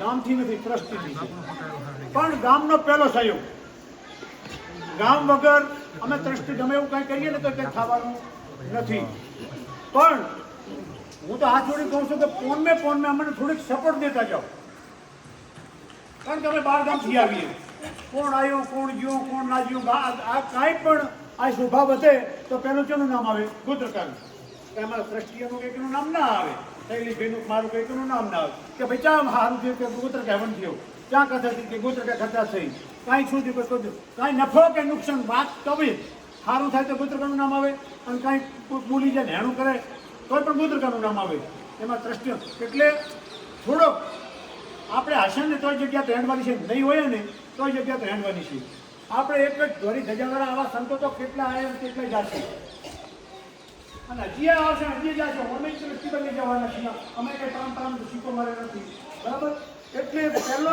ગામથી નથી, ટ્રસ્ટીથી છે. પણ ગામનો પહેલો સહયોગ. ગામ વગર અમે ટ્રસ્ટી ગમે એવું કંઈ કરીએ ને તો કંઈ ખાવાનું નથી. પણ હું તો હાથ જોડી કહું છું કે ફોન અમને થોડીક સપોર્ટ દેતા જાઓ. કારણ કે અમે 12 ગામથી આવીએ, કોણ આવ્યો, કોણ ગયો, કોણ ના ગયો, આ કાંઈ પણ આ સ્વભાવ વધે તો પેલું કેનું નામ આવે? ગોત્રકાનું. અમારા ટ્રસ્ટીઓનું કંઈકનું નામ ના આવે, શૈલીભાઈનું મારું કંઈકનું નામ ના આવે કે ભાઈ ચા સારું થયું કે ગોત્ર કહેવન થયો, ચા કથા થઈ કે ગોત્ર કે કથા થઈ, કાંઈ શું થયું કાંઈ નફો કે નુકસાન વાત કવી સારું થાય તો ગોત્રકાનું નામ આવે, અને કાંઈ બોલી જાય હેણું કરે તો પણ ગોત્રકાનું નામ આવે. એમાં ટ્રસ્ટીઓ એટલે થોડોક આપણે હશે ને તો જગ્યા તો હેંડવાની છે, નહીં હોય ને તો જગ્યા તો હેંડવાની છે. આપણે એક જ ધોરી ધજાવાળા આવા સંતો તો કેટલા આવ્યા કેટલા જશે, અને હજી આવશે હજી જશે. અમે ટ્રસ્ટી બની જવાના છીએ, અમે કંઈ પામ સિક્કો મારે નથી. બરાબર? એટલે પહેલો